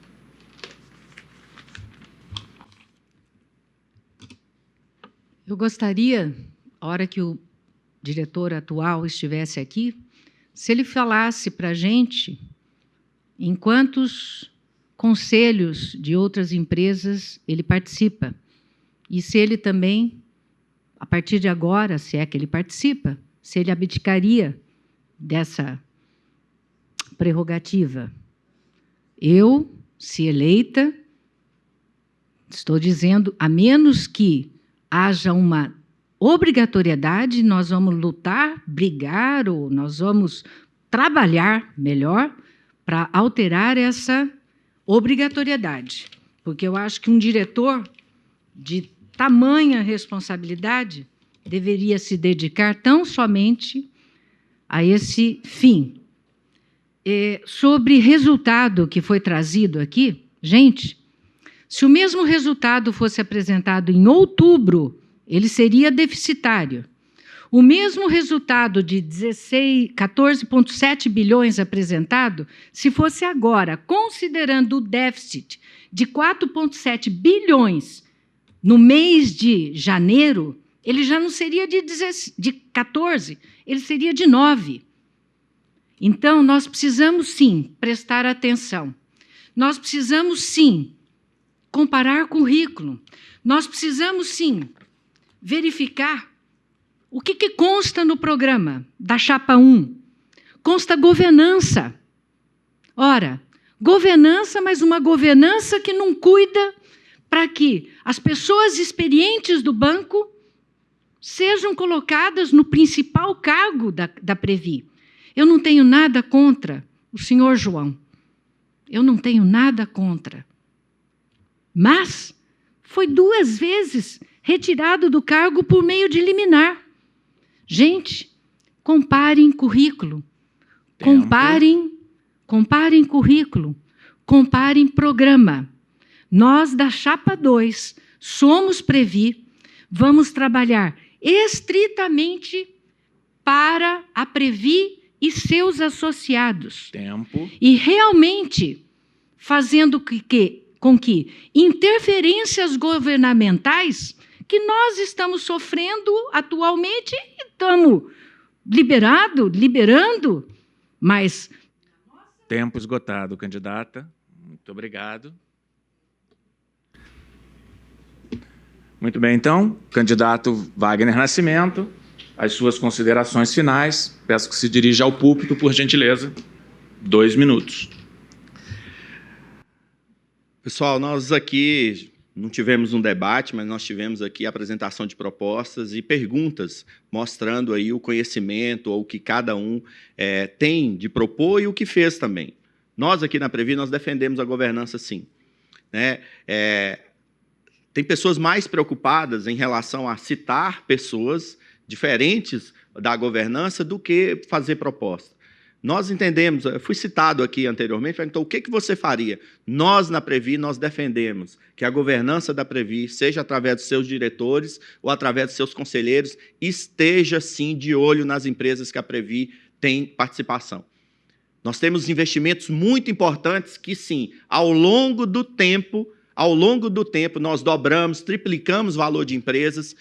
Eu gostaria, a hora que o diretor atual estivesse aqui, se ele falasse para a gente em quantos conselhos de outras empresas ele participa. E se ele também, a partir de agora, se é que ele participa, se ele abdicaria dessa prerrogativa. Eu, se eleita, estou dizendo, a menos que haja uma obrigatoriedade, nós vamos lutar, brigar, ou nós vamos trabalhar melhor para alterar essa obrigatoriedade, porque eu acho que um diretor de tamanha responsabilidade deveria se dedicar tão somente a esse fim. Sobre resultado que foi trazido aqui, gente, se o mesmo resultado fosse apresentado em outubro, ele seria deficitário. O mesmo resultado de 14,7 bilhões apresentado, se fosse agora, considerando o déficit de 4,7 bilhões no mês de janeiro, ele já não seria de 14, ele seria de 9. Então, nós precisamos, sim, prestar atenção. Nós precisamos, sim, comparar currículo. Nós precisamos, sim, verificar o que consta no programa da Chapa 1? Consta governança. Ora, governança, mas uma governança que não cuida para que as pessoas experientes do banco sejam colocadas no principal cargo da Previ. Eu não tenho nada contra o senhor João. Eu não tenho nada contra. Mas foi 2 vezes retirado do cargo por meio de liminar. Gente, comparem currículo, comparem currículo, comparem programa. Nós, da Chapa 2, Somos Previ, vamos trabalhar estritamente para a Previ e seus associados. Tempo. E realmente fazendo com que interferências governamentais que nós estamos sofrendo atualmente e estamos liberando, mas... Tempo esgotado, candidata. Muito obrigado. Muito bem, então, candidato Wagner Nascimento, as suas considerações finais. Peço que se dirija ao púlpito, por gentileza. 2 minutos. Pessoal, nós aqui não tivemos um debate, mas nós tivemos aqui a apresentação de propostas e perguntas, mostrando aí o conhecimento ou o que cada um tem de propor e o que fez também. Nós aqui na Previ, nós defendemos a governança, sim. Né? Tem pessoas mais preocupadas em relação a citar pessoas diferentes da governança do que fazer proposta. Nós entendemos, eu fui citado aqui anteriormente, então o que você faria? Nós, na Previ, nós defendemos que a governança da Previ, seja através dos seus diretores ou através dos seus conselheiros, esteja, sim, de olho nas empresas que a Previ tem participação. Nós temos investimentos muito importantes que, sim, ao longo do tempo, nós dobramos, triplicamos o valor de empresas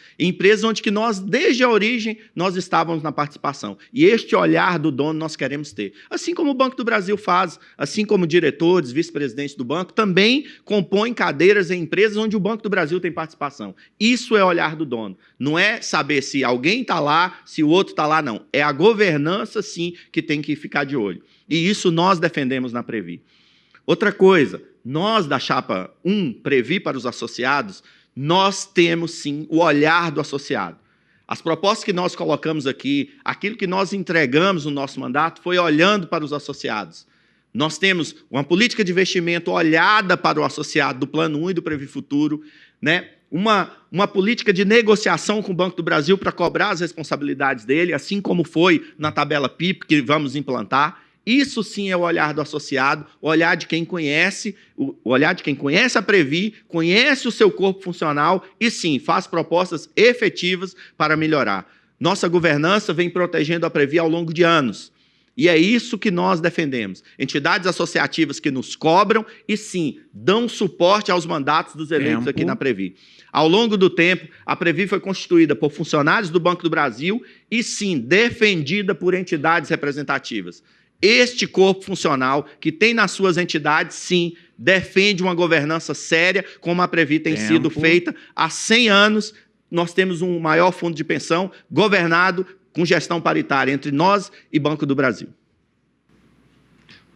onde que nós, desde a origem, nós estávamos na participação. E este olhar do dono nós queremos ter. Assim como o Banco do Brasil faz, assim como diretores, vice-presidentes do banco, também compõem cadeiras em empresas onde o Banco do Brasil tem participação. Isso é olhar do dono. Não é saber se alguém está lá, se o outro está lá, não. É a governança, sim, que tem que ficar de olho. E isso nós defendemos na Previ. Outra coisa, nós da Chapa 1, Previ para os associados, nós temos, sim, o olhar do associado. As propostas que nós colocamos aqui, aquilo que nós entregamos no nosso mandato, foi olhando para os associados. Nós temos uma política de investimento olhada para o associado do Plano 1 e do Previ Futuro, né? Uma política de negociação com o Banco do Brasil para cobrar as responsabilidades dele, assim como foi na tabela PIP que vamos implantar. Isso sim é o olhar do associado, o olhar de quem conhece, o olhar de quem conhece a Previ, conhece o seu corpo funcional e sim, faz propostas efetivas para melhorar. Nossa governança vem protegendo a Previ ao longo de anos. E é isso que nós defendemos. Entidades associativas que nos cobram e, sim, dão suporte aos mandatos dos eleitos aqui na Previ. Ao longo do tempo, a Previ foi constituída por funcionários do Banco do Brasil e, sim, defendida por entidades representativas. Este corpo funcional, que tem nas suas entidades, sim, defende uma governança séria, como a Previ tem sido feita há 100 anos. Nós temos um maior fundo de pensão governado com gestão paritária entre nós e Banco do Brasil.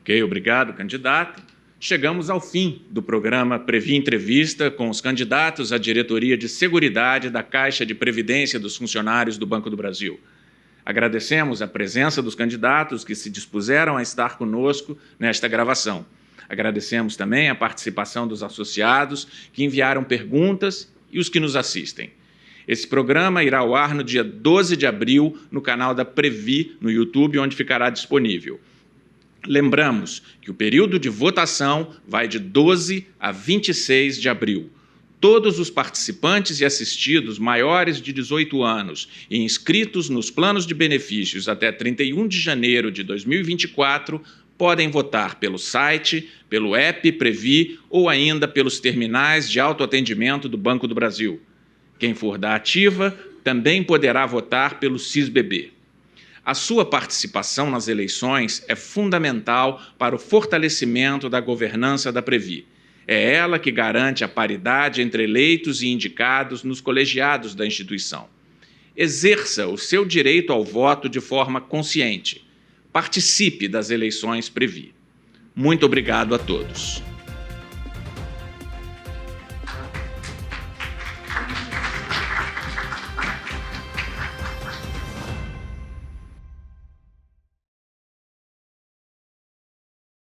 Ok, obrigado, candidato. Chegamos ao fim do programa Previ Entrevista com os candidatos à diretoria de Seguridade da Caixa de Previdência dos Funcionários do Banco do Brasil. Agradecemos a presença dos candidatos que se dispuseram a estar conosco nesta gravação. Agradecemos também a participação dos associados que enviaram perguntas e os que nos assistem. Esse programa irá ao ar no dia 12 de abril no canal da Previ no YouTube, onde ficará disponível. Lembramos que o período de votação vai de 12 a 26 de abril. Todos os participantes e assistidos maiores de 18 anos e inscritos nos planos de benefícios até 31 de janeiro de 2024 podem votar pelo site, pelo app Previ ou ainda pelos terminais de autoatendimento do Banco do Brasil. Quem for da ativa também poderá votar pelo SISBB. A sua participação nas eleições é fundamental para o fortalecimento da governança da Previ. É ela que garante a paridade entre eleitos e indicados nos colegiados da instituição. Exerça o seu direito ao voto de forma consciente. Participe das eleições Previ. Muito obrigado a todos.